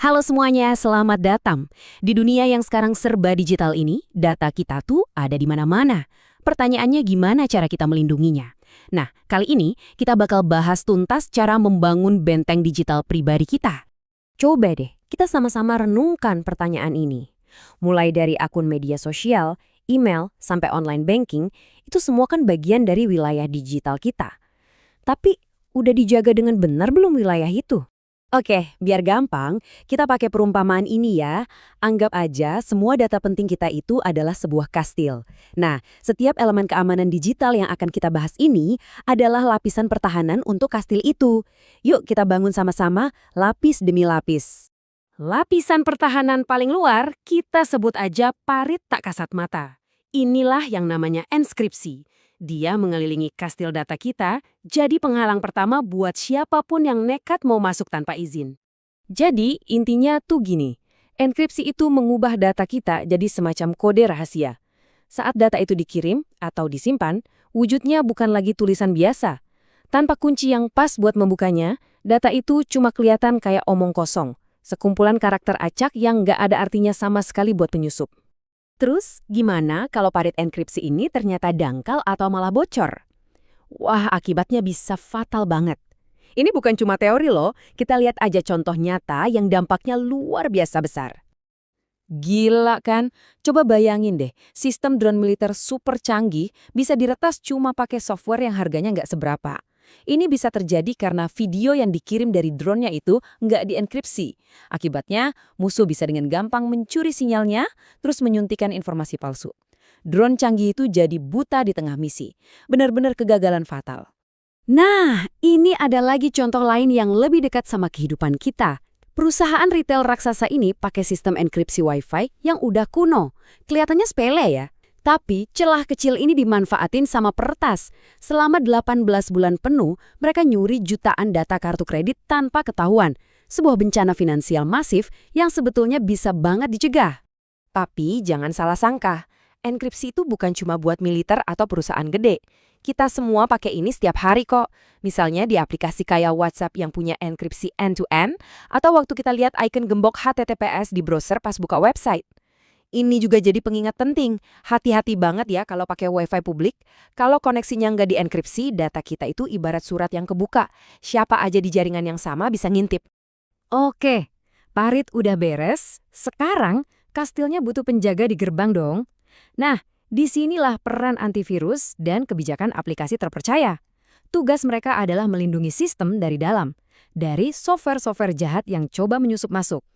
Halo semuanya, selamat datang. Di dunia yang sekarang serba digital ini, data kita tuh ada di mana-mana. Pertanyaannya gimana cara kita melindunginya? Nah, kali ini kita bakal bahas tuntas cara membangun benteng digital pribadi kita. Coba deh, kita sama-sama renungkan pertanyaan ini. Mulai dari akun media sosial, email, sampai online banking, itu semua kan bagian dari wilayah digital kita. Tapi, udah dijaga dengan benar belum wilayah itu? Oke, biar gampang, kita pakai perumpamaan ini ya. Anggap aja semua data penting kita itu adalah sebuah kastil. Nah, setiap elemen keamanan digital yang akan kita bahas ini adalah lapisan pertahanan untuk kastil itu. Yuk kita bangun sama-sama, lapis demi lapis. Lapisan pertahanan paling luar, kita sebut aja parit tak kasat mata. Inilah yang namanya enskripsi. Dia mengelilingi kastil data kita, jadi penghalang pertama buat siapapun yang nekat mau masuk tanpa izin. Jadi, intinya tuh gini, enkripsi itu mengubah data kita jadi semacam kode rahasia. Saat data itu dikirim atau disimpan, wujudnya bukan lagi tulisan biasa. Tanpa kunci yang pas buat membukanya, data itu cuma kelihatan kayak omong kosong, sekumpulan karakter acak yang nggak ada artinya sama sekali buat penyusup. Terus, gimana kalau parit enkripsi ini ternyata dangkal atau malah bocor? Wah, akibatnya bisa fatal banget. Ini bukan cuma teori loh, kita lihat aja contoh nyata yang dampaknya luar biasa besar. Gila kan? Coba bayangin deh, sistem drone militer super canggih bisa diretas cuma pakai software yang harganya nggak seberapa. Ini bisa terjadi karena video yang dikirim dari drone-nya itu nggak dienkripsi. Akibatnya, musuh bisa dengan gampang mencuri sinyalnya, terus menyuntikkan informasi palsu. Drone canggih itu jadi buta di tengah misi. Benar-benar kegagalan fatal. Nah, ini ada lagi contoh lain yang lebih dekat sama kehidupan kita. Perusahaan retail raksasa ini pakai sistem enkripsi Wi-Fi yang udah kuno. Kelihatannya sepele ya. Tapi celah kecil ini dimanfaatin sama peretas. Selama 18 bulan penuh, mereka nyuri jutaan data kartu kredit tanpa ketahuan. Sebuah bencana finansial masif yang sebetulnya bisa banget dicegah. Tapi jangan salah sangka, enkripsi itu bukan cuma buat militer atau perusahaan gede. Kita semua pakai ini setiap hari kok. Misalnya di aplikasi kayak WhatsApp yang punya enkripsi end-to-end, atau waktu kita lihat icon gembok HTTPS di browser pas buka website. Ini juga jadi pengingat penting. Hati-hati banget ya kalau pakai Wi-Fi publik. Kalau koneksinya nggak dienkripsi, data kita itu ibarat surat yang kebuka. Siapa aja di jaringan yang sama bisa ngintip. Oke, parit udah beres. Sekarang, kastilnya butuh penjaga di gerbang dong. Nah, disinilah peran antivirus dan kebijakan aplikasi terpercaya. Tugas mereka adalah melindungi sistem dari dalam, dari software-software jahat yang coba menyusup masuk.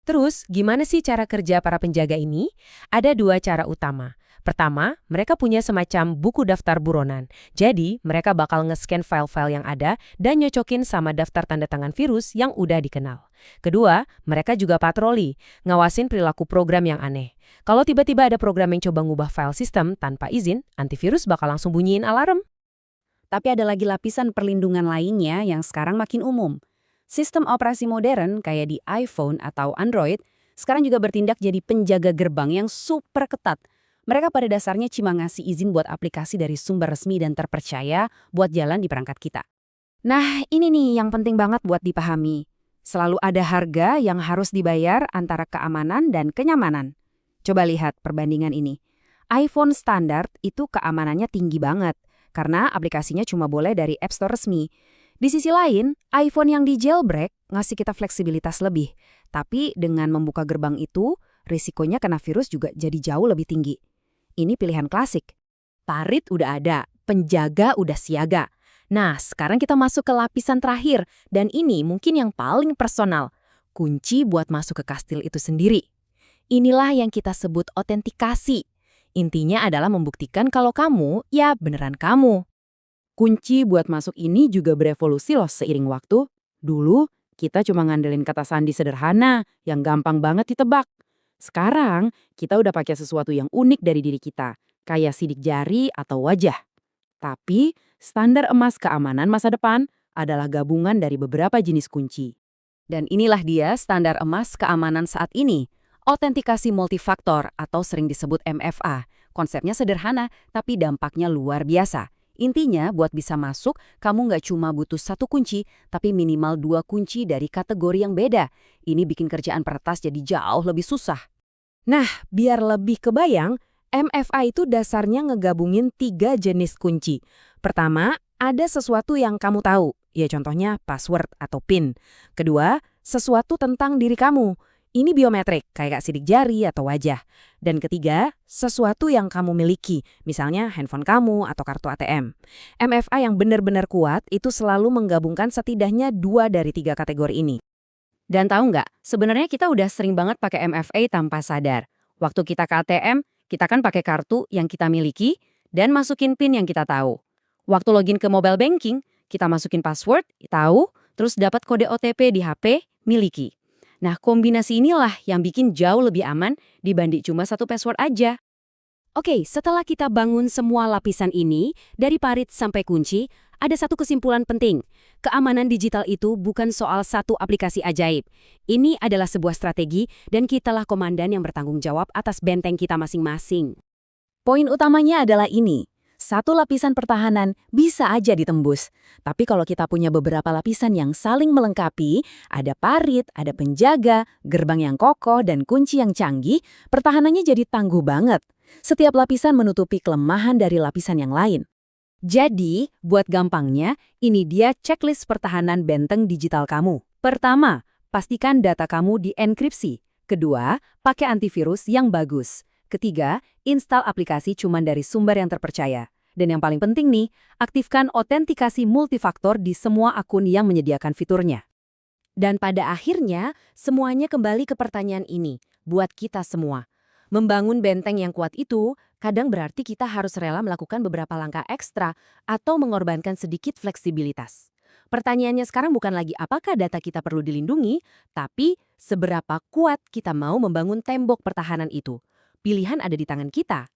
Terus, gimana sih cara kerja para penjaga ini? Ada dua cara utama. Pertama, mereka punya semacam buku daftar buronan. Jadi, mereka bakal nge-scan file-file yang ada dan nyocokin sama daftar tanda tangan virus yang udah dikenal. Kedua, mereka juga patroli, ngawasin perilaku program yang aneh. Kalau tiba-tiba ada program yang coba ngubah file sistem tanpa izin, antivirus bakal langsung bunyiin alarm. Tapi ada lagi lapisan perlindungan lainnya yang sekarang makin umum. Sistem operasi modern kayak di iPhone atau Android sekarang juga bertindak jadi penjaga gerbang yang super ketat. Mereka pada dasarnya cuma ngasih izin buat aplikasi dari sumber resmi dan terpercaya buat jalan di perangkat kita. Nah, ini nih yang penting banget buat dipahami. Selalu ada harga yang harus dibayar antara keamanan dan kenyamanan. Coba lihat perbandingan ini. iPhone standar itu keamanannya tinggi banget karena aplikasinya cuma boleh dari App Store resmi. Di sisi lain, iPhone yang di jailbreak ngasih kita fleksibilitas lebih. Tapi dengan membuka gerbang itu, risikonya kena virus juga jadi jauh lebih tinggi. Ini pilihan klasik. Parit udah ada, penjaga udah siaga. Nah, sekarang kita masuk ke lapisan terakhir. Dan ini mungkin yang paling personal. Kunci buat masuk ke kastil itu sendiri. Inilah yang kita sebut otentikasi. Intinya adalah membuktikan kalau kamu, ya beneran kamu. Kunci buat masuk ini juga berevolusi loh seiring waktu. Dulu, kita cuma ngandelin kata sandi sederhana yang gampang banget ditebak. Sekarang, kita udah pakai sesuatu yang unik dari diri kita, kayak sidik jari atau wajah. Tapi, standar emas keamanan masa depan adalah gabungan dari beberapa jenis kunci. Dan inilah dia standar emas keamanan saat ini. Autentikasi multifaktor atau sering disebut MFA. Konsepnya sederhana, tapi dampaknya luar biasa. Intinya, buat bisa masuk, kamu nggak cuma butuh satu kunci, tapi minimal 2 kunci dari kategori yang beda. Ini bikin kerjaan peretas jadi jauh lebih susah. Nah, biar lebih kebayang, MFA itu dasarnya ngegabungin 3 jenis kunci. Pertama, ada sesuatu yang kamu tahu, ya contohnya password atau PIN. Kedua, sesuatu tentang diri kamu. Ini biometrik, kayak sidik jari atau wajah. Dan ketiga, sesuatu yang kamu miliki, misalnya handphone kamu atau kartu ATM. MFA yang benar-benar kuat itu selalu menggabungkan setidaknya 2 dari 3 kategori ini. Dan tahu nggak, sebenarnya kita udah sering banget pakai MFA tanpa sadar. Waktu kita ke ATM, kita kan pakai kartu yang kita miliki dan masukin PIN yang kita tahu. Waktu login ke mobile banking, kita masukin password, tahu, terus dapat kode OTP di HP, miliki. Nah, kombinasi inilah yang bikin jauh lebih aman dibanding cuma satu password aja. Oke, setelah kita bangun semua lapisan ini, dari parit sampai kunci, ada satu kesimpulan penting. Keamanan digital itu bukan soal satu aplikasi ajaib. Ini adalah sebuah strategi dan kitalah komandan yang bertanggung jawab atas benteng kita masing-masing. Poin utamanya adalah ini. Satu lapisan pertahanan bisa aja ditembus. Tapi kalau kita punya beberapa lapisan yang saling melengkapi, ada parit, ada penjaga, gerbang yang kokoh, dan kunci yang canggih, pertahanannya jadi tangguh banget. Setiap lapisan menutupi kelemahan dari lapisan yang lain. Jadi, buat gampangnya, ini dia checklist pertahanan benteng digital kamu. Pertama, pastikan data kamu dienkripsi. Kedua, pakai antivirus yang bagus. Ketiga, install aplikasi cuma dari sumber yang terpercaya. Dan yang paling penting nih, aktifkan autentikasi multifaktor di semua akun yang menyediakan fiturnya. Dan pada akhirnya, semuanya kembali ke pertanyaan ini, buat kita semua. Membangun benteng yang kuat itu, kadang berarti kita harus rela melakukan beberapa langkah ekstra atau mengorbankan sedikit fleksibilitas. Pertanyaannya sekarang bukan lagi apakah data kita perlu dilindungi, tapi seberapa kuat kita mau membangun tembok pertahanan itu. Pilihan ada di tangan kita.